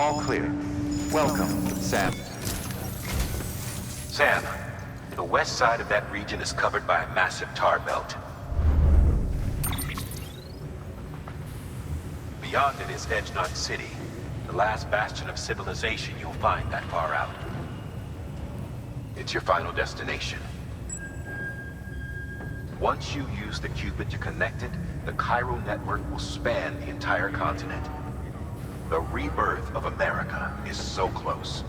All clear. Welcome, Sam. Sam, the west side of that region is covered by a massive tar belt. Beyond it is Edgenut City, the last bastion of civilization you'll find that far out. It's your final destination. Once you use the qubit to connect it, the chiral network will span the entire continent. The rebirth of America is so close.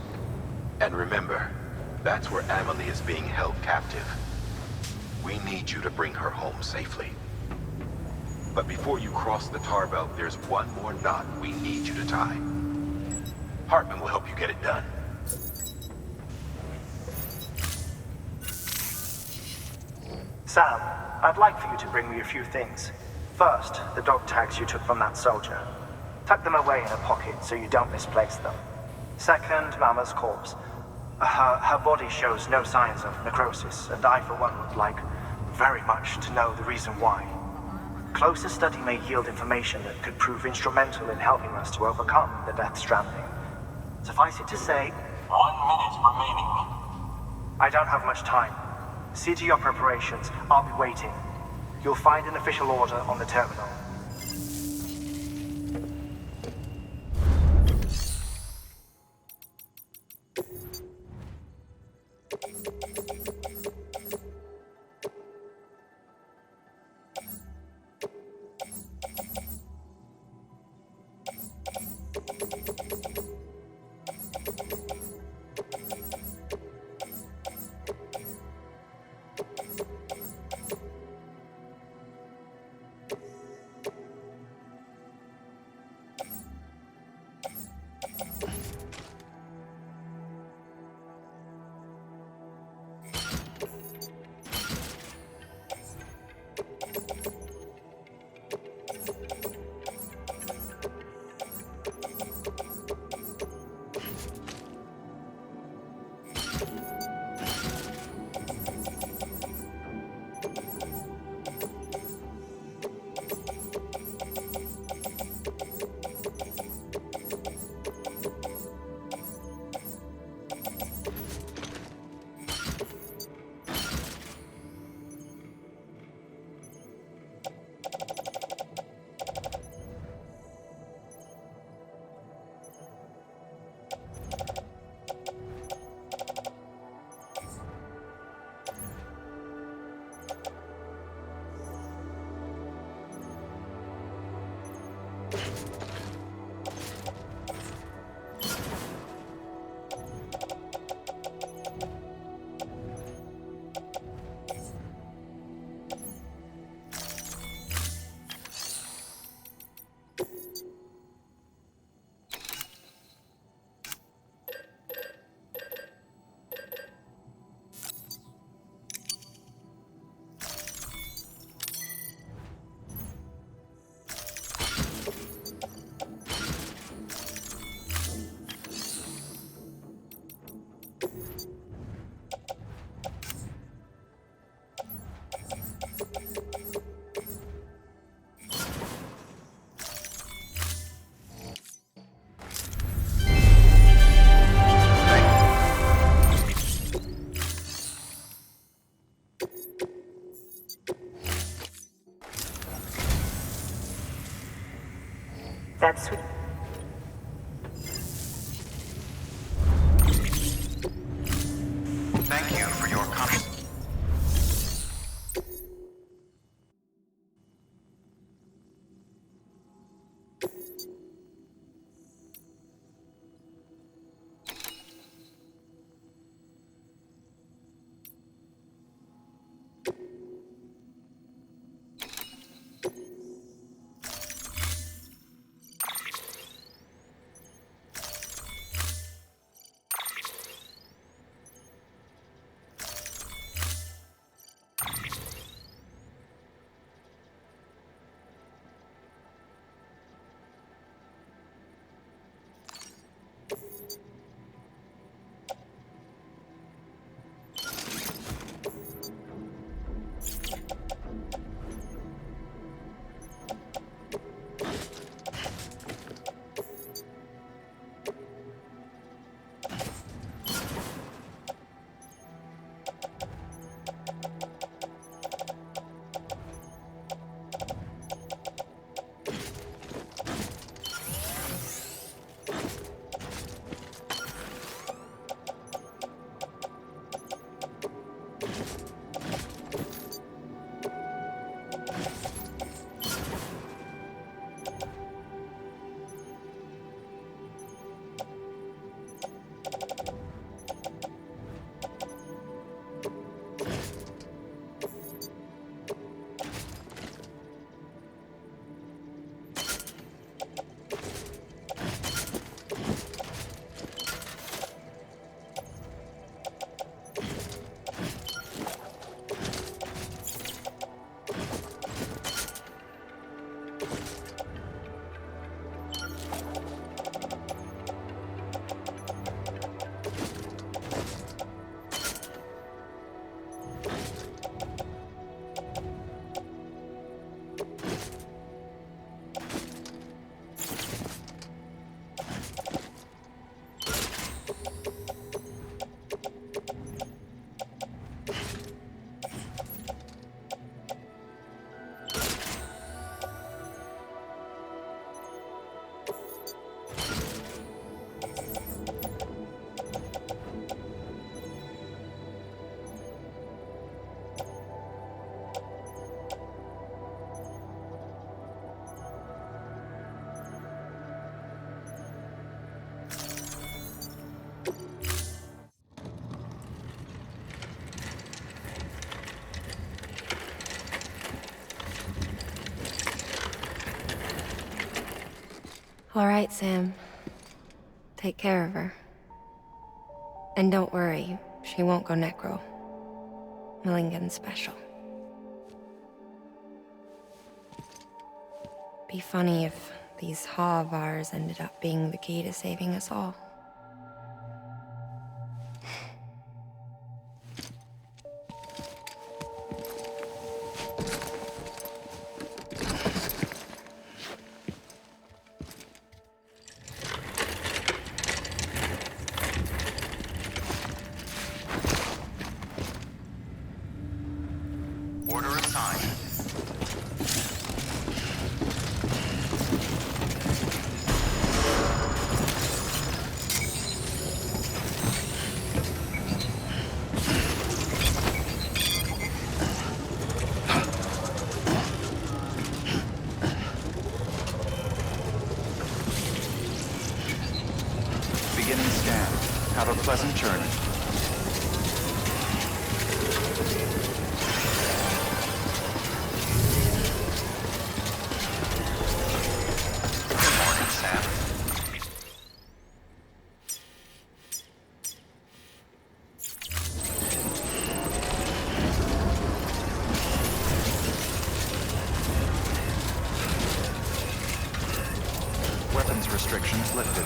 And remember, that's where Amelie is being held captive. We need you to bring her home safely. But before you cross the tar belt, there's one more knot we need you to tie. Hartman will help you get it done. Sam, I'd like for you to bring me a few things. First, the dog tags you took from that soldier. Tuck them away in a pocket so you don't misplace them. Second, Mama's corpse. Her body shows no signs of necrosis, and I, for one, would like very much to know the reason why. Closer study may yield information that could prove instrumental in helping us to overcome the Death Stranding. Suffice it to say, 1 minute remaining. I don't have much time. See to your preparations. I'll be waiting. You'll find an official order on the terminal. That's sweet. Thank you for your contribution. All right, Sam. Take care of her. And don't worry, she won't go necro. Millingen's special. Be funny if these Ha of ours ended up being the key to saving us all. Order assigned. Beginning scan. Have a pleasant journey. Good morning, Sam. Weapons restrictions lifted.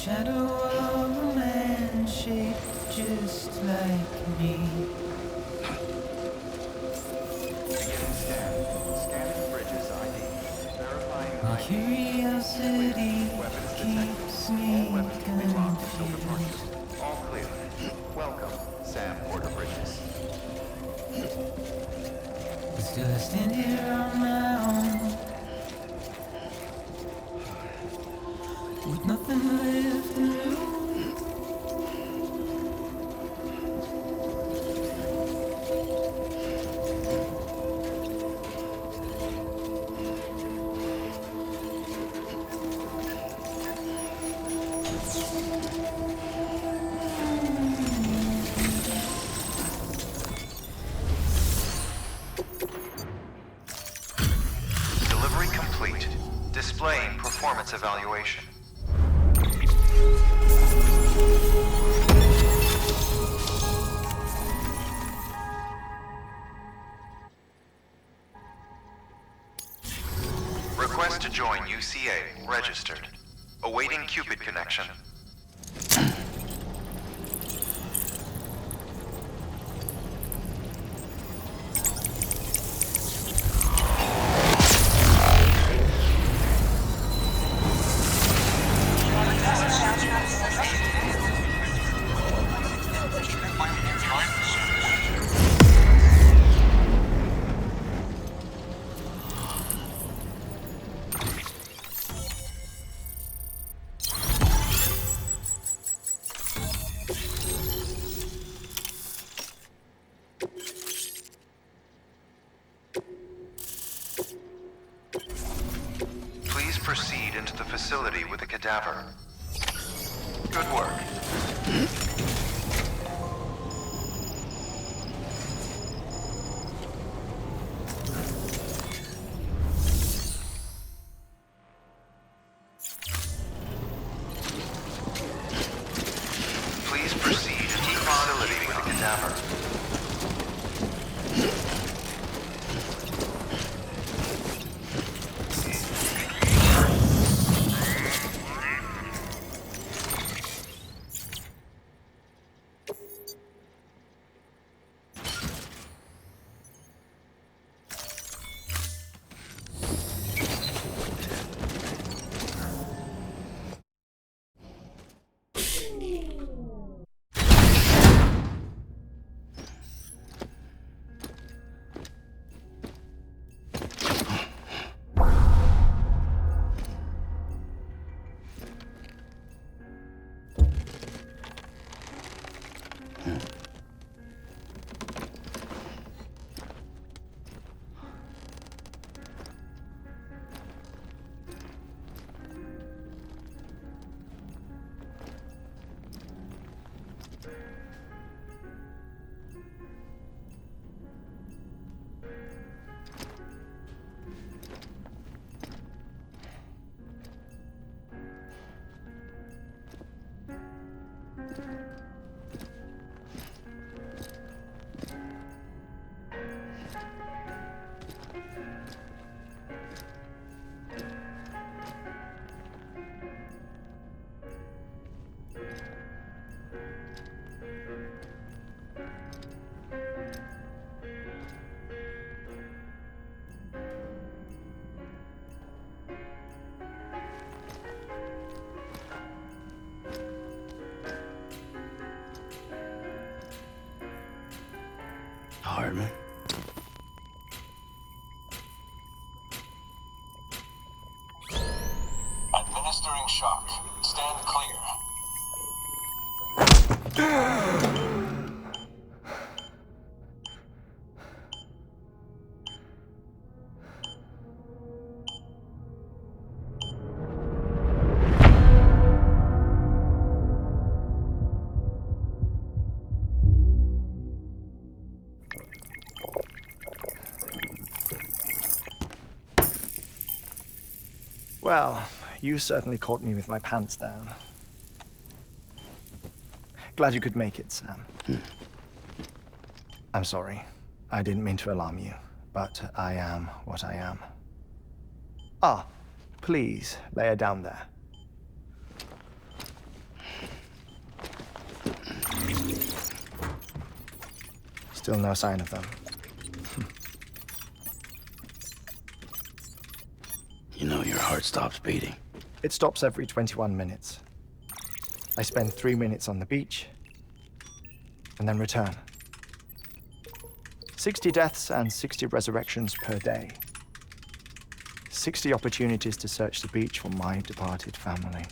shadow of a man shaped just like me. Beginning scan. Scanning bridges ID. Verifying My ID. curiosity Weapons keeps detected. me All weapons will be locked until confused. departure. All clear. Welcome, Sam Porter Bridges. But still I stand here on my own, with nothing left to lose. Delivery complete. Displaying performance evaluation. Request to join UCA. Registered. Awaiting Cupid connection. Please proceed into the facility with the cadaver. Good work. Please proceed into the facility with the cadaver. Hartman. Administering shock. Stand clear. Well, you certainly caught me with my pants down. Glad you could make it, Sam. I'm sorry. I didn't mean to alarm you, but I am what I am. Ah, please, lay her down there. Still no sign of them. You know your heart stops beating. It stops every 21 minutes. I spend 3 minutes on the beach, and then return. 60 deaths and 60 resurrections per day. 60 opportunities to search the beach for my departed family.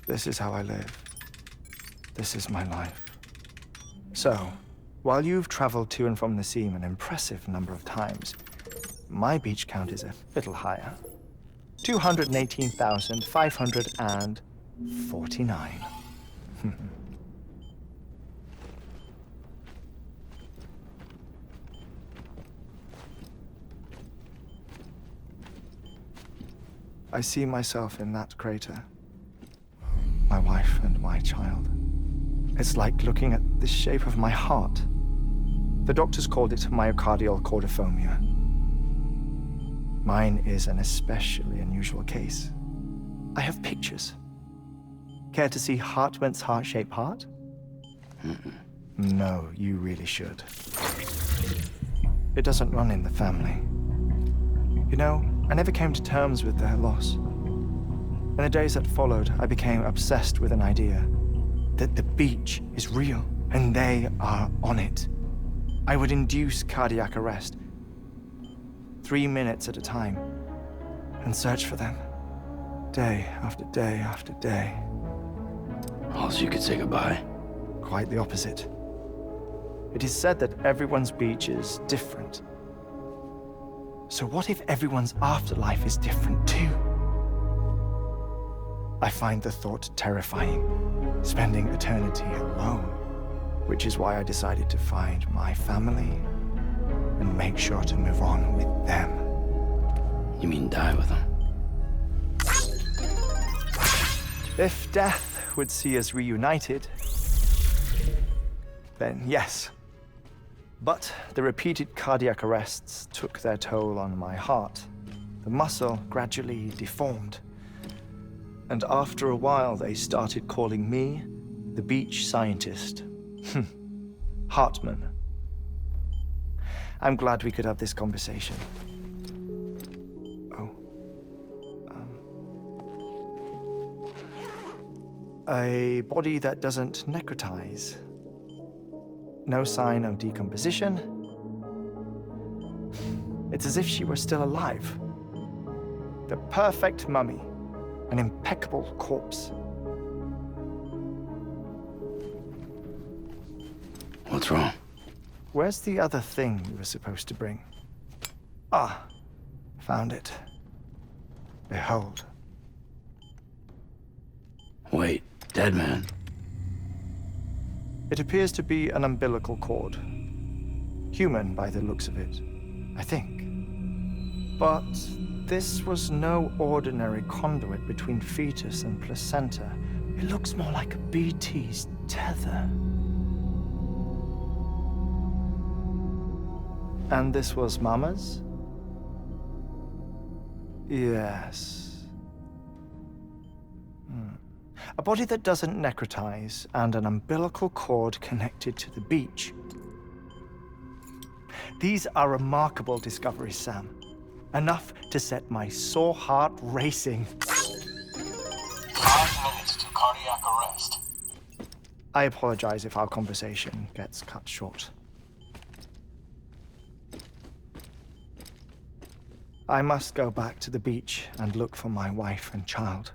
This is how I live. This is my life. So, while you've traveled to and from the seam an impressive number of times, my beach count is a little higher. 218,549. I see myself in that crater. My wife and my child. It's like looking at the shape of my heart. The doctors called it myocardial cordiformia. Mine is an especially unusual case. I have pictures. Care to see Hartmann's heart-shaped heart? No, you really should. It doesn't run in the family. You know, I never came to terms with their loss. In the days that followed, I became obsessed with an idea that the beach is real and they are on it. I would induce cardiac arrest, 3 minutes at a time, and search for them, day after day after day. Also, you could say goodbye. Quite the opposite. It is said that everyone's beach is different. So what if everyone's afterlife is different too? I find the thought terrifying, spending eternity alone, which is why I decided to find my family and make sure to move on with them. You mean die with them? If death would see us reunited, then yes. But the repeated cardiac arrests took their toll on my heart. The muscle gradually deformed. And after a while, they started calling me the beach scientist. Hartmann. I'm glad we could have this conversation. A body that doesn't necrotize. No sign of decomposition. It's as if she were still alive. The perfect mummy. An impeccable corpse. What's wrong? Where's the other thing you were supposed to bring? Ah, found it. Behold. Wait, dead man. It appears to be an umbilical cord. Human by the looks of it, I think. But this was no ordinary conduit between fetus and placenta. It looks more like a BT's tether. And this was Mama's? Yes. A body that doesn't necrotize and an umbilical cord connected to the beach. These are remarkable discoveries, Sam. Enough to set my sore heart racing. 5 minutes to cardiac arrest. I apologize if our conversation gets cut short. I must go back to the beach and look for my wife and child.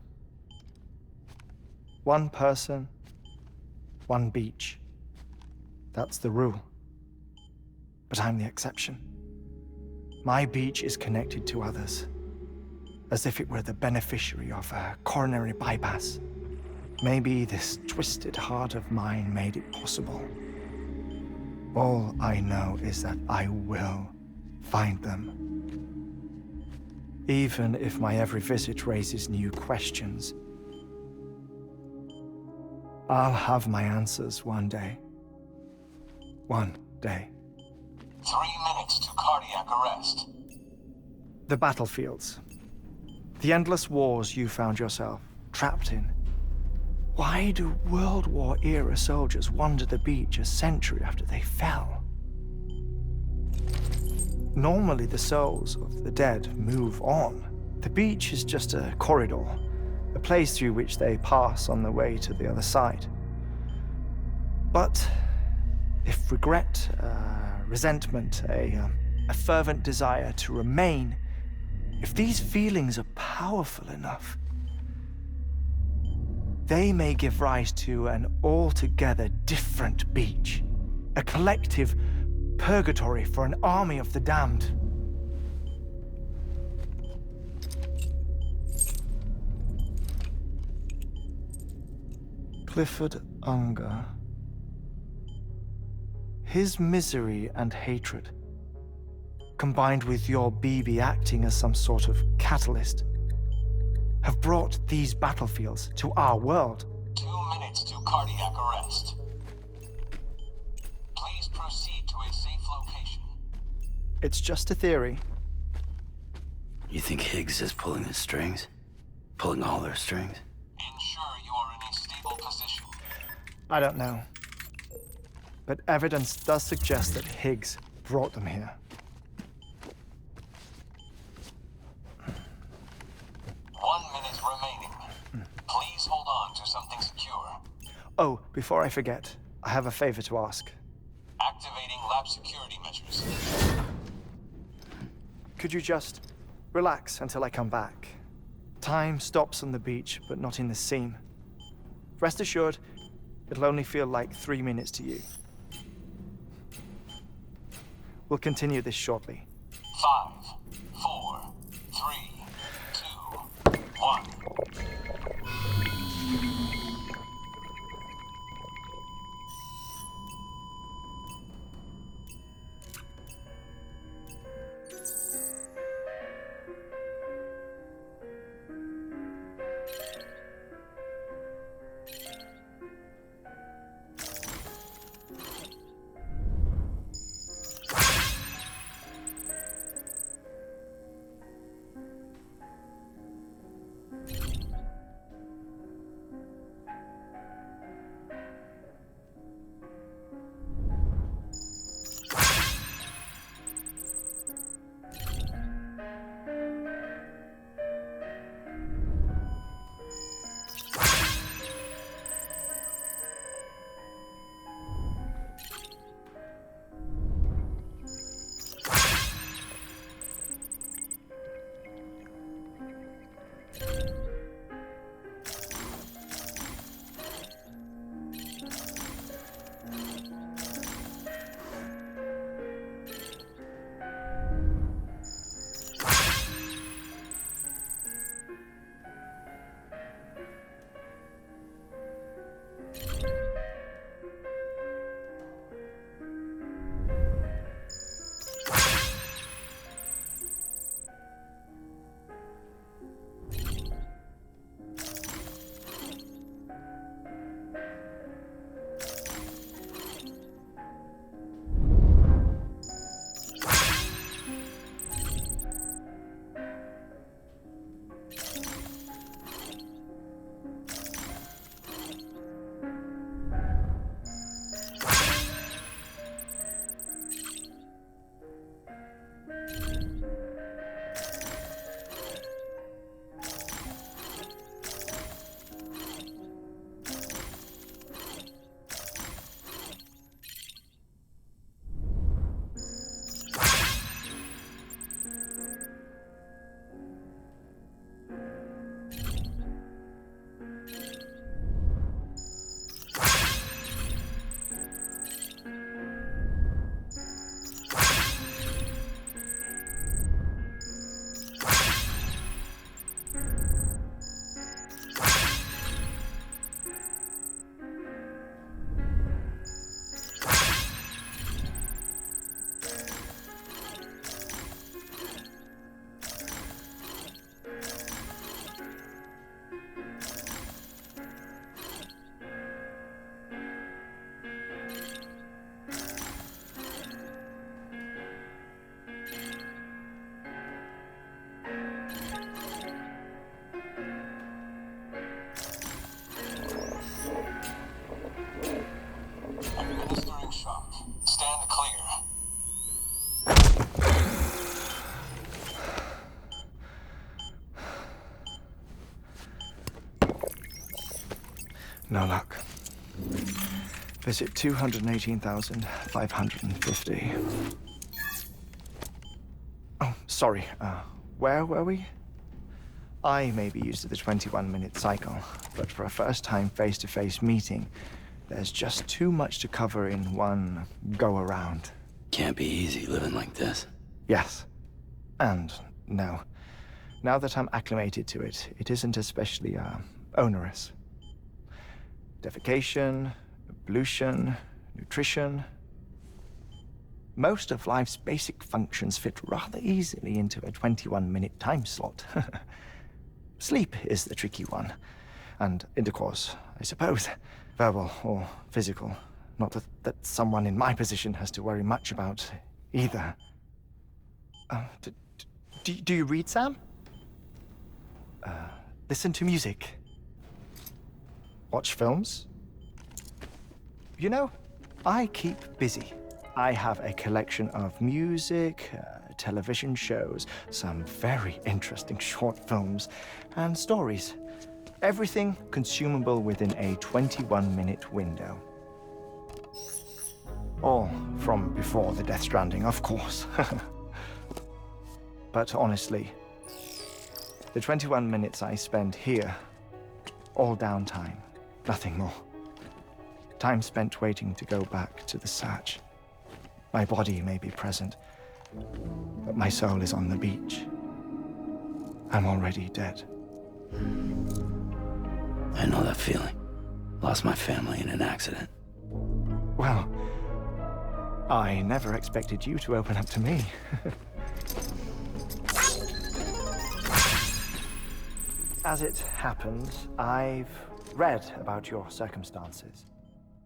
One person, one beach. That's the rule. But I'm the exception. My beach is connected to others, as if it were the beneficiary of a coronary bypass. Maybe this twisted heart of mine made it possible. All I know is that I will find them. Even if my every visit raises new questions, I'll have my answers one day. One day. 3 minutes to cardiac arrest. The battlefields. The endless wars you found yourself trapped in. Why do World War era soldiers wander the beach a century after they fell? Normally, the souls of the dead move on. The beach is just a corridor, a place through which they pass on the way to the other side. But if regret, resentment, a fervent desire to remain, if these feelings are powerful enough, they may give rise to an altogether different beach, a collective purgatory for an army of the damned. Clifford Unger. His misery and hatred, combined with your BB acting as some sort of catalyst, have brought these battlefields to our world. 2 minutes to cardiac arrest. Please proceed to a safe location. It's just a theory. You think Higgs is pulling the strings? Pulling all their strings? Ensure you are in a stable position. I don't know. But evidence does suggest that Higgs brought them here. 1 minute remaining. Please hold on to something secure. Oh, before I forget, I have a favor to ask. Activating lab security measures. Could you just relax until I come back? Time stops on the beach, but not in the scene. Rest assured, it'll only feel like 3 minutes to you. We'll continue this shortly. 5, 4, 3, 2, 1. No luck. Visit 218,550. Oh, sorry. Where were we? I may be used to the 21-minute cycle, but for a first-time face-to-face meeting, there's just too much to cover in one go-around. Can't be easy living like this. Yes. And no. Now that I'm acclimated to it, it isn't especially, onerous. Defecation, ablution, nutrition. Most of life's basic functions fit rather easily into a 21-minute time slot. Sleep is the tricky one. And intercourse, I suppose. Verbal or physical. Not that someone in my position has to worry much about either. Do you read, Sam? Listen to music. Watch films. You know, I keep busy. I have a collection of music, television shows, some very interesting short films, and stories. Everything consumable within a 21-minute window. All from before the Stranding, of course. But honestly, the 21 minutes I spend here, all downtime, nothing more. Time spent waiting to go back to the Satch. My body may be present, but my soul is on the beach. I'm already dead. I know that feeling. Lost my family in an accident. Well, I never expected you to open up to me. As it happens, I've read about your circumstances.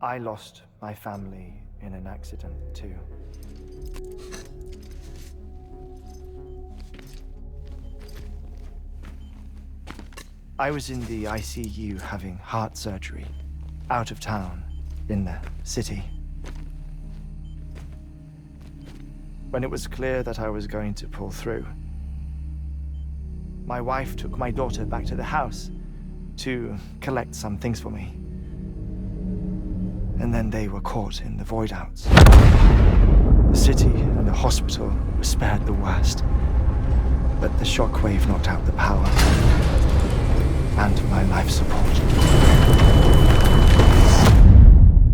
I lost my family in an accident, too. I was in the ICU having heart surgery, out of town, in the city. When it was clear that I was going to pull through, my wife took my daughter back to the house to collect some things for me. And then they were caught in the void outs. The city and the hospital were spared the worst, but the shockwave knocked out the power and my life support.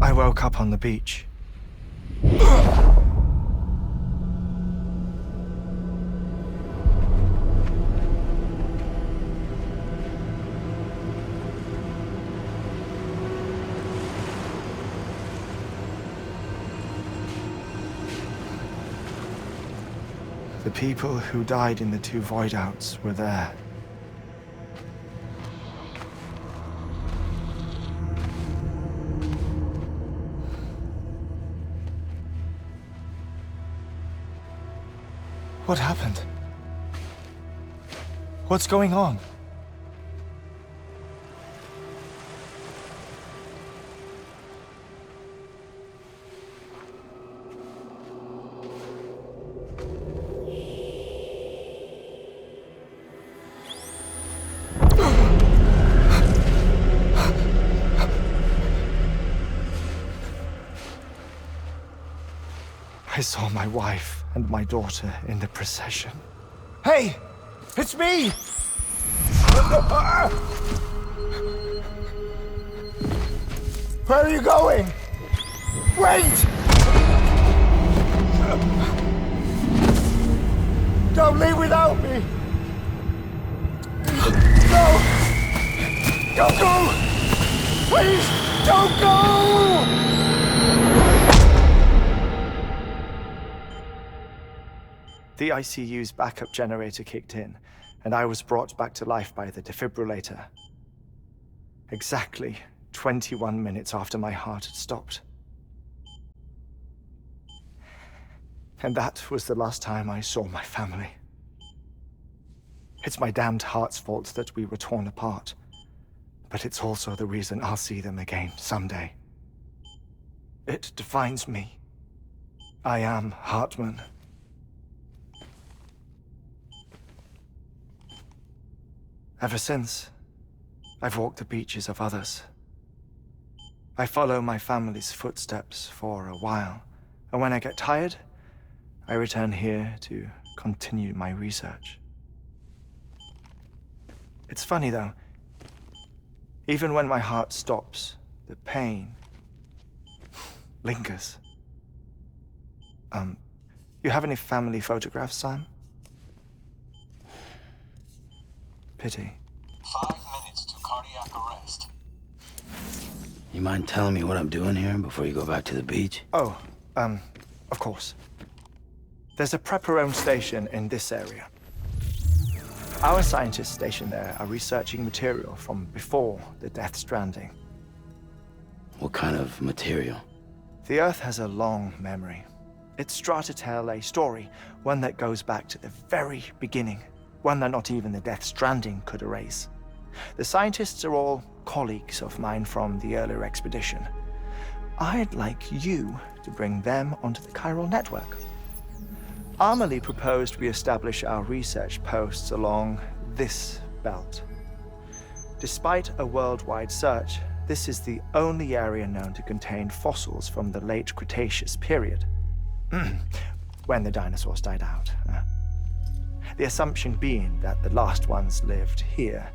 I woke up on the beach. The people who died in the two void outs were there. What happened? What's going on? I saw my wife and my daughter in the procession. Hey! It's me! Where are you going? Wait! Don't leave without me! No! Don't go! Please, don't go! The ICU's backup generator kicked in, and I was brought back to life by the defibrillator. Exactly 21 minutes after my heart had stopped. And that was the last time I saw my family. It's my damned heart's fault that we were torn apart, but it's also the reason I'll see them again someday. It defines me. I am Hartman. Ever since, I've walked the beaches of others, I follow my family's footsteps for a while, and when I get tired, I return here to continue my research. It's funny though, even when my heart stops, the pain lingers. You have any family photographs, Sam? Pity. 5 minutes to cardiac arrest. You mind telling me what I'm doing here before you go back to the beach? Oh, of course. There's a prepper-owned station in this area. Our scientists stationed there are researching material from before the Death Stranding. What kind of material? The Earth has a long memory. It's trying to tell a story, one that goes back to the very beginning, one that not even the Death Stranding could erase. The scientists are all colleagues of mine from the earlier expedition. I'd like you to bring them onto the chiral network. Amelie proposed we establish our research posts along this belt. Despite a worldwide search, this is the only area known to contain fossils from the late Cretaceous period, when the dinosaurs died out. The assumption being that the last ones lived here,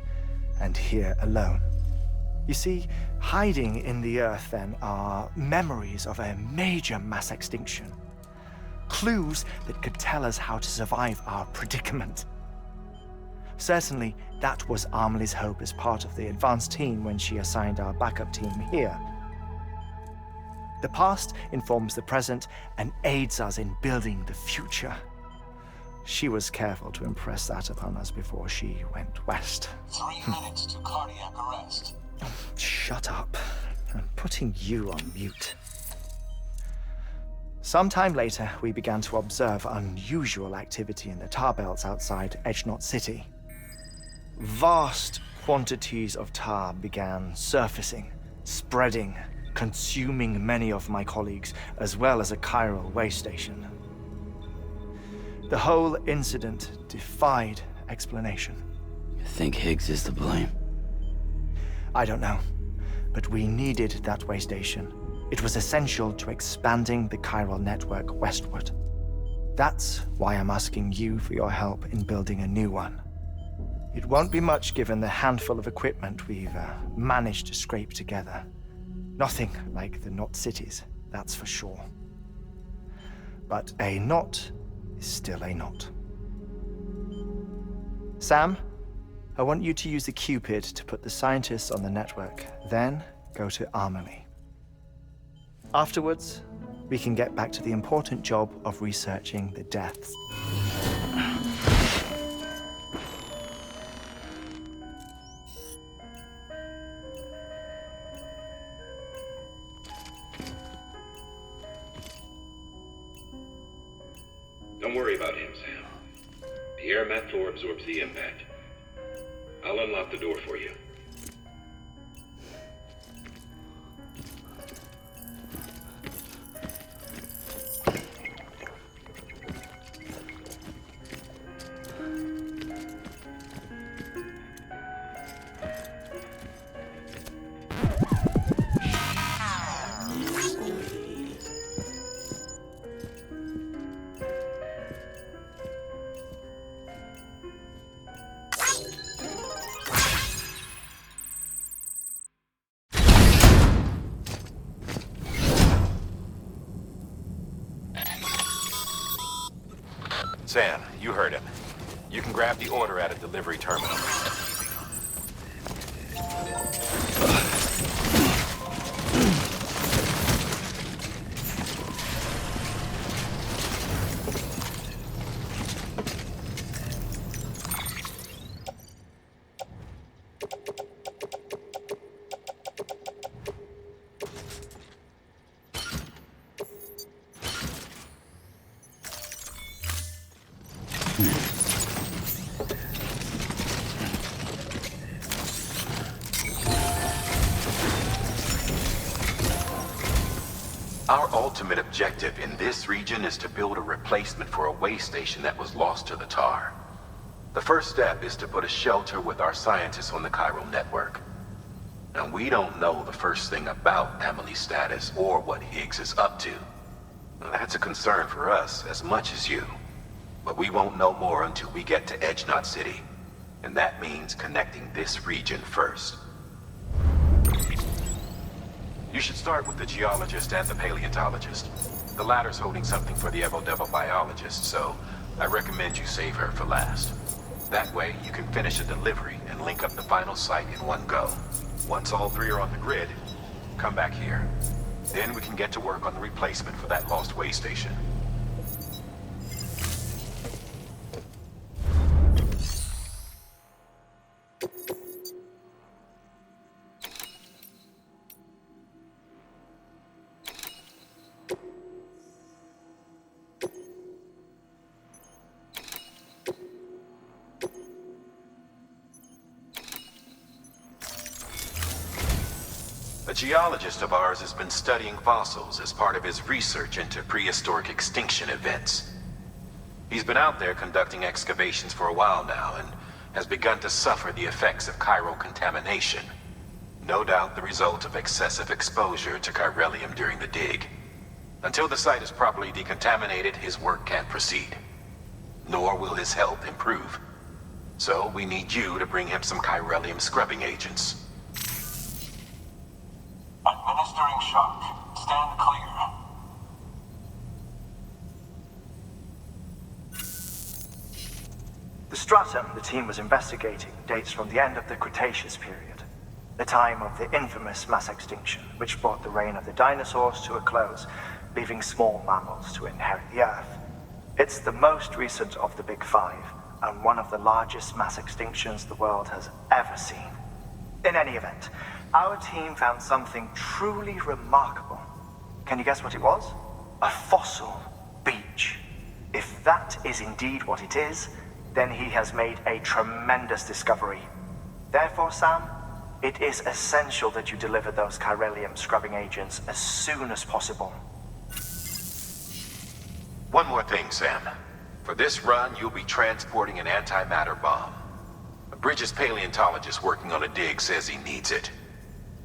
and here alone. You see, hiding in the Earth then are memories of a major mass extinction. Clues that could tell us how to survive our predicament. Certainly, that was Amelie's hope as part of the advanced team when she assigned our backup team here. The past informs the present and aids us in building the future. She was careful to impress that upon us before she went west. 3 minutes to cardiac arrest. Shut up. I'm putting you on mute. Sometime later, we began to observe unusual activity in the tar belts outside Edgenot City. Vast quantities of tar began surfacing, spreading, consuming many of my colleagues, as well as a chiral way station. The whole incident defied explanation. You think Higgs is to blame? I don't know, but we needed that way station. It was essential to expanding the chiral network westward. That's why I'm asking you for your help in building a new one. It won't be much given the handful of equipment we've managed to scrape together. Nothing like the knot cities, that's for sure. But a knot is still a knot. Sam, I want you to use the Cupid to put the scientists on the network, then go to Amelie. Afterwards, we can get back to the important job of researching the deaths. Don't worry about him, Sam. The air mat floor absorbs the impact. I'll unlock the door for you. Sam, you heard him. You can grab the order at a delivery terminal. Our ultimate objective in this region is to build a replacement for a way station that was lost to the tar. The first step is to put a shelter with our scientists on the chiral network. And we don't know the first thing about Emily's status or what Higgs is up to. That's a concern for us as much as you. But we won't know more until we get to Edge Knot City. And that means connecting this region first. You should start with the geologist and the paleontologist. The latter's holding something for the Evo-Devo biologist, so I recommend you save her for last. That way, you can finish a delivery and link up the final site in one go. Once all three are on the grid, come back here. Then we can get to work on the replacement for that lost way station. A geologist of ours has been studying fossils as part of his research into prehistoric extinction events. He's been out there conducting excavations for a while now and has begun to suffer the effects of chiral contamination. No doubt the result of excessive exposure to chiralium during the dig. Until the site is properly decontaminated, his work can't proceed. Nor will his health improve. So we need you to bring him some chiralium scrubbing agents. Administering shock. Stand clear. The stratum the team was investigating dates from the end of the Cretaceous period, the time of the infamous mass extinction, which brought the reign of the dinosaurs to a close, leaving small mammals to inherit the Earth. It's the most recent of the Big Five, and one of the largest mass extinctions the world has ever seen. In any event, our team found something truly remarkable. Can you guess what it was? A fossil beach. If that is indeed what it is, then he has made a tremendous discovery. Therefore, Sam, it is essential that you deliver those chiralium scrubbing agents as soon as possible. One more thing, Sam. For this run, you'll be transporting an antimatter bomb. A Bridges paleontologist working on a dig says he needs it.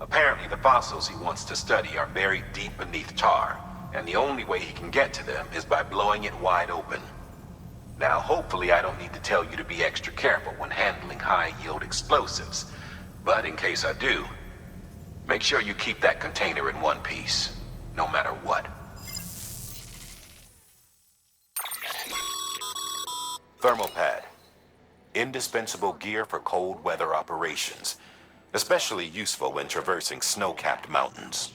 Apparently, the fossils he wants to study are buried deep beneath tar, and the only way he can get to them is by blowing it wide open. Now, hopefully I don't need to tell you to be extra careful when handling high-yield explosives, but in case I do, make sure you keep that container in one piece, no matter what. Thermal pad. Indispensable gear for cold weather operations, especially useful when traversing snow-capped mountains.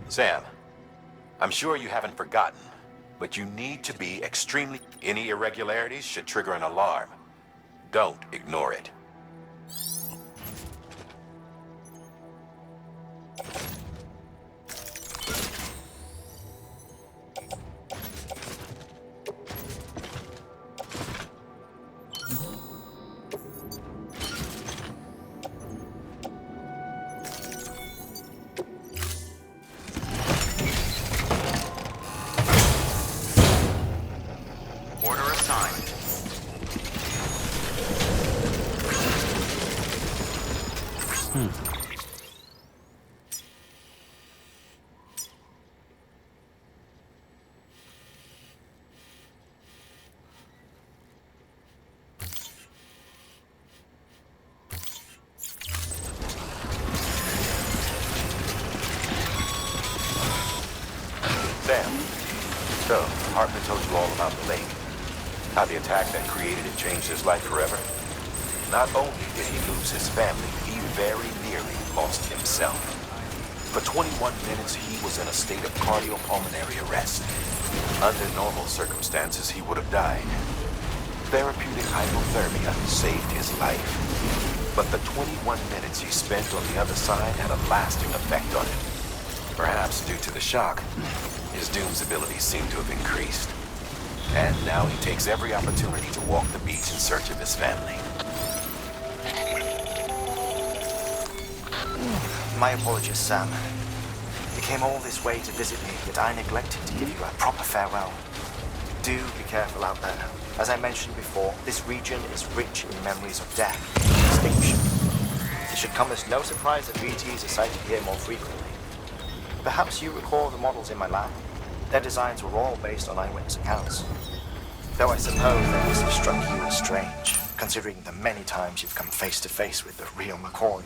Sam, I'm sure you haven't forgotten, but you need to be extremely... Any irregularities should trigger an alarm. Don't ignore it. Sam, so Hartman told you all about the lake. How the attack that created it changed his life forever. Not only did he lose his family, he very nearly lost himself. For 21 minutes, he was in a state of cardiopulmonary arrest. Under normal circumstances, he would have died. Therapeutic hypothermia saved his life. But the 21 minutes he spent on the other side had a lasting effect on him. Perhaps due to the shock, his Doom's abilities seem to have increased. And now he takes every opportunity to walk the beach in search of his family. My apologies, Sam. You came all this way to visit me, yet I neglected to give you a proper farewell. Do be careful out there. As I mentioned before, this region is rich in memories of death and extinction. It should come as no surprise that VTs are sighted here more frequently. Perhaps you recall the models in my lab. Their designs were all based on eyewitness accounts. Though I suppose they must have struck you as strange, considering the many times you've come face to face with the real McCoy.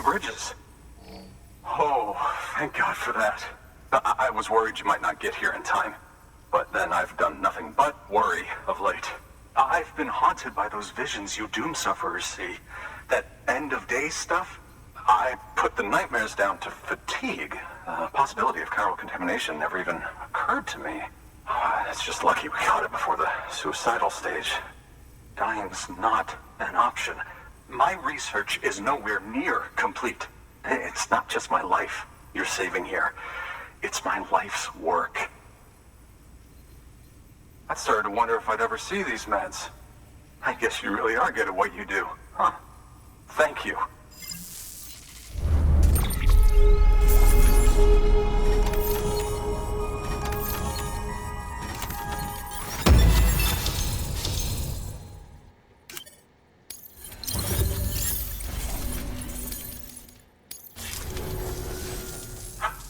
Bridges. Oh, thank God for that. I was worried you might not get here in time. But then I've done nothing but worry of late. I've been haunted by those visions you doom sufferers see. That end-of-day stuff. I put the nightmares down to fatigue. The possibility of chiral contamination never even occurred to me. It's just lucky we got it before the suicidal stage. Dying's not an option. My research is nowhere near complete. It's not just my life you're saving here. It's my life's work. I started to wonder if I'd ever see these meds. I guess you really are good at what you do, huh? Thank you.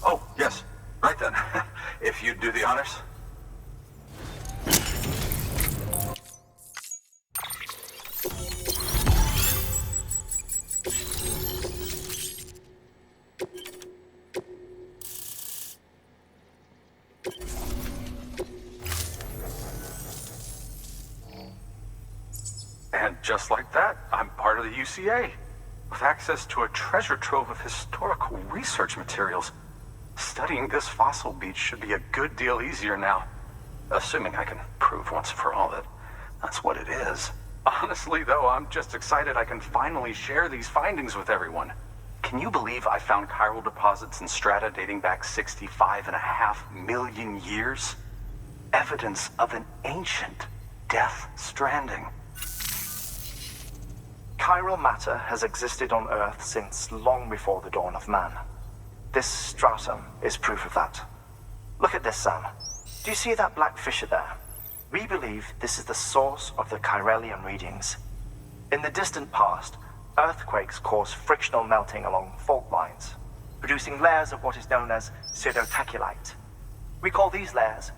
Oh, yes. Right then. If you'd do the honors. And just like that, I'm part of the UCA, with access to a treasure trove of historical research materials. Studying this fossil beach should be a good deal easier now, assuming I can prove once and for all that that's what it is. Honestly, though, I'm just excited I can finally share these findings with everyone. Can you believe I found chiral deposits in strata dating back 65.5 million years? Evidence of an ancient death stranding. Chiral matter has existed on Earth since long before the dawn of man. This stratum is proof of that. Look at this, Sam. Do you see that black fissure there? We believe this is the source of the Chiralian readings. In the distant past, earthquakes caused frictional melting along fault lines, producing layers of what is known as pseudotachylite. We call these layers